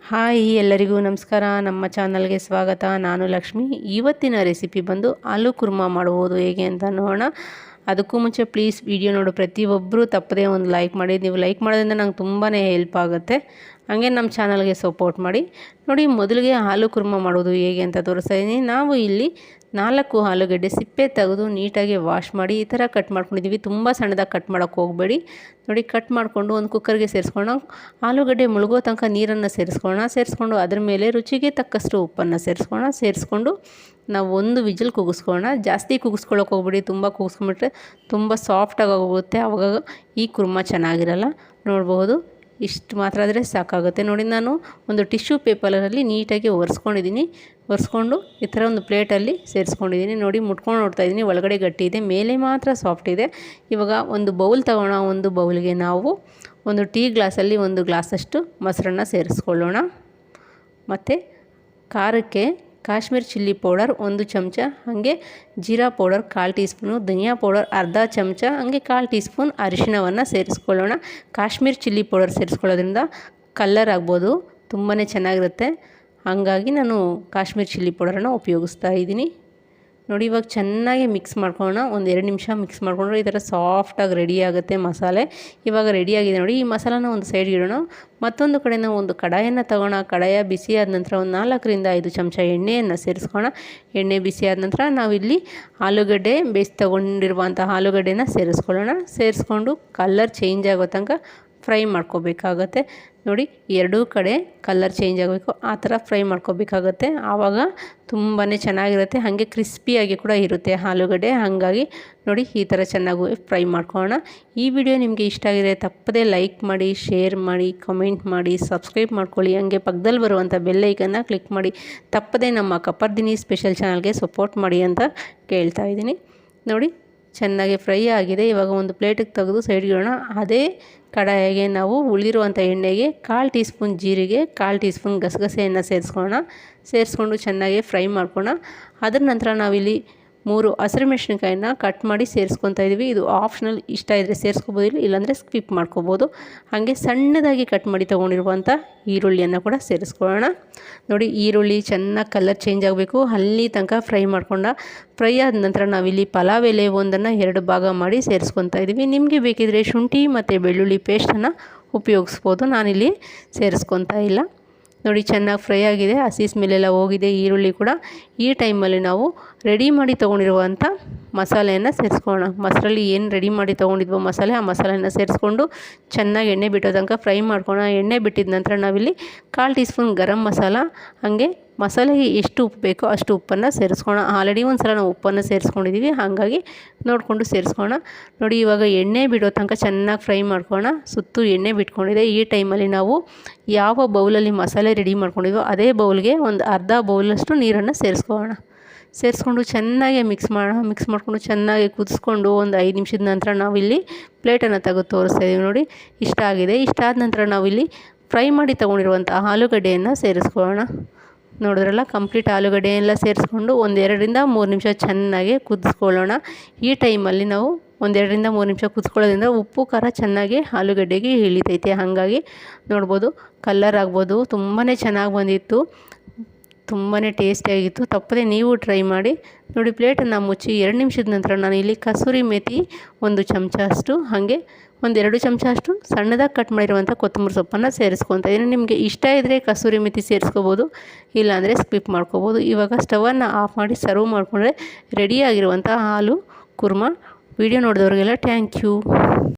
Hi ಎಲ್ಲರಿಗೂ ನಮಸ್ಕಾರ. ನಮ್ಮ ಚಾನಲ್ಗೆ ಸ್ವಾಗತ. ನಾನು ಲಕ್ಷ್ಮಿ. ಇವತ್ತಿನ ರೆಸಿಪಿ ಬಂದು ಆಲೂ ಕುರ್ಮಾ ಮಾಡುವುದು ಹೇಗೆ ಅಂತ ನೋಡೋಣ. ಅದಕ್ಕೂ ಮುಂಚೆ ಪ್ಲೀಸ್ ವಿಡಿಯೋ ನೋಡು ಪ್ರತಿಯೊಬ್ಬರು ತಪ್ಪದೇ ಒಂದು ಲೈಕ್ ಮಾಡಿ. ನೀವು ಲೈಕ್ ಮಾಡೋದ್ರಿಂದ ನಂಗೆ ತುಂಬಾ ಹೆಲ್ಪ್ ಆಗುತ್ತೆ. ಹಾಗೆ ನಮ್ಮ ಚಾನಲ್ಗೆ ಸಪೋರ್ಟ್ ಮಾಡಿ. ನೋಡಿ, ಮೊದಲಿಗೆ ಆಲೂ ಕುರ್ಮಾ ಮಾಡೋದು ಹೇಗೆ ಅಂತ ತೋರಿಸ್ತಾ ಇದ್ದೀನಿ. ನಾವು ಇಲ್ಲಿ 4 ಆಲೂಗಡ್ಡೆ ಸಿಪ್ಪೆ ತೆಗೆದು ನೀಟಾಗಿ ವಾಶ್ ಮಾಡಿ ಈ ಥರ ಕಟ್ ಮಾಡ್ಕೊಂಡಿದ್ದೀವಿ. ತುಂಬ ಸಣ್ಣದಾಗಿ ಕಟ್ ಮಾಡೋಕ್ಕೆ ಹೋಗಬೇಡಿ. ನೋಡಿ, ಕಟ್ ಮಾಡಿಕೊಂಡು ಒಂದು ಕುಕ್ಕರ್ಗೆ ಸೇರಿಸ್ಕೊಳ್ಳೋಣ. ಆಲೂಗಡ್ಡೆ ಮುಳುಗೋ ತನಕ ನೀರನ್ನು ಸೇರಿಸ್ಕೊಂಡು ಅದ್ರ ಮೇಲೆ ರುಚಿಗೆ ತಕ್ಕಷ್ಟು ಉಪ್ಪನ್ನು ಸೇರಿಸ್ಕೊಂಡು ನಾವು ಒಂದು ವಿಜಿಲ್ ಕೂಗಿಸ್ಕೊಳ್ಳೋಣ. ಜಾಸ್ತಿ ಕೂಗಿಸ್ಕೊಳ್ಳೋಕೆ ಹೋಗ್ಬೇಡಿ. ತುಂಬ ಕೂಗಿಸ್ಕೊಂಡ್ಬಿಟ್ರೆ ತುಂಬ ಸಾಫ್ಟಾಗಿ ಹೋಗುತ್ತೆ. ಆವಾಗ ಈ ಕುರ್ಮಾ ಚೆನ್ನಾಗಿರಲ್ಲ. ನೋಡ್ಬೋದು, ಇಷ್ಟು ಮಾತ್ರ ಆದರೆ ಸಾಕಾಗುತ್ತೆ. ನೋಡಿ, ನಾನು ಒಂದು ಟಿಶ್ಯೂ ಪೇಪರಲ್ಲಿ ನೀಟಾಗಿ ಒರೆಸ್ಕೊಂಡು ಈ ಥರ ಒಂದು ಪ್ಲೇಟಲ್ಲಿ ಸೇರಿಸ್ಕೊಂಡಿದ್ದೀನಿ. ನೋಡಿ, ಮುಟ್ಕೊಂಡು ನೋಡ್ತಾ ಇದ್ದೀನಿ, ಒಳಗಡೆ ಗಟ್ಟಿ ಇದೆ, ಮೇಲೆ ಮಾತ್ರ ಸಾಫ್ಟ್ ಇದೆ. ಇವಾಗ ಒಂದು ಬೌಲ್ ತಗೋಣ. ಒಂದು ಬೌಲ್ಗೆ ನಾವು ಒಂದು ಟೀ ಗ್ಲಾಸಲ್ಲಿ 1 ಗ್ಲಾಸಷ್ಟು ಮೊಸರನ್ನ ಸೇರಿಸ್ಕೊಳ್ಳೋಣ. ಮತ್ತು ಖಾರಕ್ಕೆ ಕಾಶ್ಮೀರ್ ಚಿಲ್ಲಿ ಪೌಡರ್ 1 ಚಮಚ, ಹಾಗೆ ಜೀರಾ ಪೌಡರ್ 1/4 ಟೀ ಸ್ಪೂನು, ಧನಿಯಾ ಪೌಡರ್ ಅರ್ಧ ಚಮಚ, ಹಾಗೆ 1/4 ಟೀ ಸ್ಪೂನ್ ಅರಿಶಿಣವನ್ನು ಸೇರಿಸ್ಕೊಳ್ಳೋಣ. ಕಾಶ್ಮೀರ್ ಚಿಲ್ಲಿ ಪೌಡರ್ ಸೇರಿಸ್ಕೊಳ್ಳೋದ್ರಿಂದ ಕಲರ್ ಆಗ್ಬೋದು, ತುಂಬಾ ಚೆನ್ನಾಗಿರುತ್ತೆ. ಹಾಗಾಗಿ ನಾನು ಕಾಶ್ಮೀರ್ ಚಿಲ್ಲಿ ಪೌಡರನ್ನು ಉಪಯೋಗಿಸ್ತಾ ಇದ್ದೀನಿ. ನೋಡಿ, ಇವಾಗ ಚೆನ್ನಾಗಿ ಮಿಕ್ಸ್ ಮಾಡ್ಕೊಳ್ಳೋಣ. 1-2 ನಿಮಿಷ ಮಿಕ್ಸ್ ಮಾಡಿಕೊಂಡ್ರೆ ಈ ಥರ ಸಾಫ್ಟಾಗಿ ರೆಡಿ ಆಗುತ್ತೆ ಮಸಾಲೆ. ಇವಾಗ ರೆಡಿಯಾಗಿದೆ. ನೋಡಿ, ಈ ಮಸಾಲಾನ ಒಂದು ಸೈಡ್ಗೆ ಇಡೋಣ. ಮತ್ತೊಂದು ಕಡೆ ನಾವು ಒಂದು ಕಡಾಯನ್ನು ತಗೋಣ. ಕಡಾಯ ಬಿಸಿ ಆದ ನಂತರ ಒಂದು 4ರಿಂದ 5 ಚಮಚ ಎಣ್ಣೆಯನ್ನು ಸೇರಿಸ್ಕೊಳ್ಳೋಣ. ಎಣ್ಣೆ ಬಿಸಿ ಆದ ನಂತರ ನಾವಿಲ್ಲಿ ಆಲೂಗಡ್ಡೆ ತೊಗೊಂಡಿರುವಂಥ ಆಲೂಗಡ್ಡೆನ ಸೇರಿಸ್ಕೊಂಡು ಕಲರ್ ಚೇಂಜ್ ಆಗೋ ತನಕ ಫ್ರೈ ಮಾಡ್ಕೋಬೇಕಾಗತ್ತೆ. ನೋಡಿ, ಎರಡೂ ಕಡೆ ಕಲರ್ ಚೇಂಜ್ ಆಗಬೇಕು, ಆ ಥರ ಫ್ರೈ ಮಾಡ್ಕೋಬೇಕಾಗತ್ತೆ. ಆವಾಗ ತುಂಬಾ ಚೆನ್ನಾಗಿರುತ್ತೆ. ಹಾಗೆ ಕ್ರಿಸ್ಪಿಯಾಗಿ ಕೂಡ ಇರುತ್ತೆ ಆಲೂಗಡ್ಡೆ. ಹಾಗಾಗಿ ನೋಡಿ, ಈ ಥರ ಚೆನ್ನಾಗಿ ಫ್ರೈ ಮಾಡ್ಕೊಳ್ಳೋಣ. ಈ ವಿಡಿಯೋ ನಿಮಗೆ ಇಷ್ಟ ಆಗಿದೆ ತಪ್ಪದೇ ಲೈಕ್ ಮಾಡಿ, ಶೇರ್ ಮಾಡಿ, ಕಮೆಂಟ್ ಮಾಡಿ, ಸಬ್ಸ್ಕ್ರೈಬ್ ಮಾಡ್ಕೊಳ್ಳಿ. ಹಾಗೆ ಪಕ್ಕದಲ್ಲಿ ಬರುವಂಥ ಬೆಲ್ ಐಕನ್ನ ಕ್ಲಿಕ್ ಮಾಡಿ. ತಪ್ಪದೇ ನಮ್ಮ ಕಪ್ಪರ್ದಿನಿ ಸ್ಪೆಷಲ್ ಚಾನಲ್ಗೆ ಸಪೋರ್ಟ್ ಮಾಡಿ ಅಂತ ಕೇಳ್ತಾ ಇದ್ದೀನಿ. ನೋಡಿ, ಚೆನ್ನಾಗಿ ಫ್ರೈ ಆಗಿದೆ. ಇವಾಗ ಒಂದು ಪ್ಲೇಟಿಗೆ ತೆಗೆದು ಸೈಡ್ಗೆ ಇಡೋಣ. ಅದೇ ಕಡಾಯಿಗೆ ನಾವು ಉಳಿದಿರುವಂಥ ಎಣ್ಣೆಗೆ 1/4 ಟೀ ಸ್ಪೂನ್ ಜೀರಿಗೆ, 1/4 ಟೀ ಸ್ಪೂನ್ ಗಸಗಸೆಯನ್ನು ಸೇರಿಸ್ಕೊಂಡು ಚೆನ್ನಾಗಿ ಫ್ರೈ ಮಾಡ್ಕೊಳ್ಳೋಣ. ಅದರ ನಂತರ ನಾವಿಲ್ಲಿ 3 ಹಸಿರುಮೆಣಸಿನಕಾಯಿನ ಕಟ್ ಮಾಡಿ ಸೇರಿಸ್ಕೊತಾ ಇದ್ದೀವಿ. ಇದು ಆಪ್ಷನಲ್, ಇಷ್ಟ ಇದ್ದರೆ ಸೇರಿಸ್ಕೋಬೋದು, ಇಲ್ಲಾಂದರೆ ಸ್ಕಿಪ್ ಮಾಡ್ಕೋಬೋದು. ಹಾಗೆ ಸಣ್ಣದಾಗಿ ಕಟ್ ಮಾಡಿ ತೊಗೊಂಡಿರುವಂಥ ಈರುಳ್ಳಿಯನ್ನು ಕೂಡ ಸೇರಿಸ್ಕೊಳ್ಳೋಣ. ನೋಡಿ, ಈರುಳ್ಳಿ ಚೆನ್ನಾಗಿ ಕಲರ್ ಚೇಂಜ್ ಆಗಬೇಕು, ಅಲ್ಲಿ ತನಕ ಫ್ರೈ ಆದ ನಂತರ ನಾವಿಲ್ಲಿ ಪಲಾವ್ ಎಲೆ 1 2 ಭಾಗ ಮಾಡಿ ಸೇರಿಸ್ಕೊತಾ ಇದ್ದೀವಿ. ನಿಮಗೆ ಬೇಕಿದ್ದರೆ ಶುಂಠಿ ಮತ್ತು ಬೆಳ್ಳುಳ್ಳಿ ಪೇಸ್ಟನ್ನು ಉಪಯೋಗಿಸ್ಬೋದು. ನಾನಿಲ್ಲಿ ಸೇರಿಸ್ಕೊತಾ ಇಲ್ಲ. ನೋಡಿ, ಚೆನ್ನಾಗಿ ಫ್ರೈ ಆಗಿದೆ, ಹಸಿ ಸ್ಮೆಲ್ಲೆಲ್ಲ ಹೋಗಿದೆ ಈರುಳ್ಳಿ ಕೂಡ. ಈ ಟೈಮಲ್ಲಿ ನಾವು ರೆಡಿ ಮಾಡಿ ತೊಗೊಂಡಿರುವಂಥ ಮಸಾಲೆಯನ್ನು ಸೇರಿಸ್ಕೊಳ್ಳೋಣ. ಮೊಸರಲ್ಲಿ ಏನು ರೆಡಿ ಮಾಡಿ ತೊಗೊಂಡಿದ್ವೋ ಮಸಾಲೆ, ಆ ಮಸಾಲೆಯನ್ನು ಸೇರಿಸ್ಕೊಂಡು ಚೆನ್ನಾಗಿ ಎಣ್ಣೆ ಬಿಟ್ಟೋ ತನಕ ಫ್ರೈ ಮಾಡ್ಕೊಳ್ಳೋಣ. ಎಣ್ಣೆ ಬಿಟ್ಟಿದ ನಂತರ ನಾವಿಲ್ಲಿ 1/4 ಟೀ ಸ್ಪೂನ್ ಗರಂ ಮಸಾಲ, ಹಾಗೆ ಮಸಾಲೆಗೆ ಎಷ್ಟು ಉಪ್ಪು ಬೇಕೋ ಅಷ್ಟು ಉಪ್ಪನ್ನು ಸೇರಿಸ್ಕೊಳ್ಳೋಣ. ಆಲ್ರೆಡಿ ಒಂದು ಸಲ ನಾವು ಉಪ್ಪನ್ನು ಸೇರಿಸ್ಕೊಂಡಿದ್ದೀವಿ, ಹಾಗಾಗಿ ನೋಡಿಕೊಂಡು ಸೇರಿಸ್ಕೊಳ್ಳೋಣ. ನೋಡಿ, ಇವಾಗ ಎಣ್ಣೆ ಬಿಡೋ ತನಕ ಚೆನ್ನಾಗಿ ಫ್ರೈ ಮಾಡ್ಕೊಳ್ಳೋಣ. ಸುತ್ತು ಎಣ್ಣೆ ಬಿಟ್ಕೊಂಡಿದೆ. ಈ ಟೈಮಲ್ಲಿ ನಾವು ಯಾವ ಬೌಲಲ್ಲಿ ಮಸಾಲೆ ರೆಡಿ ಮಾಡ್ಕೊಂಡಿದ್ವೋ ಅದೇ ಬೌಲ್ಗೆ ಒಂದು ಅರ್ಧ ಬೌಲಷ್ಟು ನೀರನ್ನು ಸೇರಿಸ್ಕೊಂಡು ಚೆನ್ನಾಗಿ ಮಿಕ್ಸ್ ಮಾಡಿಕೊಂಡು ಚೆನ್ನಾಗಿ ಕುದಿಸ್ಕೊಂಡು ಒಂದು 5 ನಿಮಿಷದ ನಂತರ ನಾವಿಲ್ಲಿ ಪ್ಲೇಟನ್ನು ತೆಗೆದು ತೋರಿಸ್ತಾ ಇದ್ದೀವಿ. ನೋಡಿ, ಇಷ್ಟ ಆಗಿದೆ. ಇಷ್ಟ ಆದ ನಂತರ ನಾವಿಲ್ಲಿ ಫ್ರೈ ಮಾಡಿ ತೊಗೊಂಡಿರುವಂಥ ಆಲೂಗಡ್ಡೆಯನ್ನು ಸೇರಿಸ್ಕೊಳ್ಳೋಣ. ನೋಡಿದ್ರಲ್ಲ, ಕಂಪ್ಲೀಟ್ ಆಲೂಗಡ್ಡೆ ಎಲ್ಲ ಸೇರಿಸ್ಕೊಂಡು 1-2ರಿಂದ 3 ನಿಮಿಷ ಚೆನ್ನಾಗಿ ಕುದಿಸ್ಕೊಳ್ಳೋಣ. ಈ ಟೈಮಲ್ಲಿ ನಾವು 1-2ರಿಂದ 3 ನಿಮಿಷ ಕುದಿಸ್ಕೊಳ್ಳೋದ್ರಿಂದ ಉಪ್ಪು ಖಾರ ಚೆನ್ನಾಗಿ ಆಲೂಗಡ್ಡೆಗೆ ಇಳಿತೈತೆ. ಹಾಗಾಗಿ ನೋಡ್ಬೋದು, ಕಲರ್ ಆಗ್ಬೋದು, ತುಂಬಾ ಚೆನ್ನಾಗಿ ಬಂದಿತ್ತು, ತುಂಬಾ ಟೇಸ್ಟಿಯಾಗಿತ್ತು. ತಪ್ಪದೆ ನೀವು ಟ್ರೈ ಮಾಡಿ. ನೋಡಿ, ಪ್ಲೇಟನ್ನು ಮುಚ್ಚಿ 2 ನಿಮಿಷದ ನಂತರ ನಾನು ಇಲ್ಲಿ ಕಸೂರಿ ಮೇಥಿ 1 ಚಮಚ ಅಷ್ಟು, ಹಾಗೆ 1-2 ಚಮಚ ಅಷ್ಟು ಸಣ್ಣದಾಗಿ ಕಟ್ ಮಾಡಿರುವಂಥ ಕೊತ್ತಂಬರಿ ಸೊಪ್ಪನ್ನು ಸೇರಿಸ್ಕೊತಾ ಇದ್ದೀನಿ. ನಿಮಗೆ ಇಷ್ಟ ಇದ್ದರೆ ಕಸೂರಿ ಮೇಥಿ ಸೇರಿಸ್ಕೋಬೋದು, ಇಲ್ಲಾಂದರೆ ಸ್ಕಿಪ್ ಮಾಡ್ಕೋಬೋದು. ಇವಾಗ ಸ್ಟವನ್ನು ಆಫ್ ಮಾಡಿ ಸರ್ವ್ ಮಾಡಿಕೊಂಡ್ರೆ ರೆಡಿಯಾಗಿರುವಂಥ ಆಲೂ ಕುರ್ಮಾ. ವಿಡಿಯೋ ನೋಡಿದವ್ರಿಗೆಲ್ಲ ಥ್ಯಾಂಕ್ ಯು.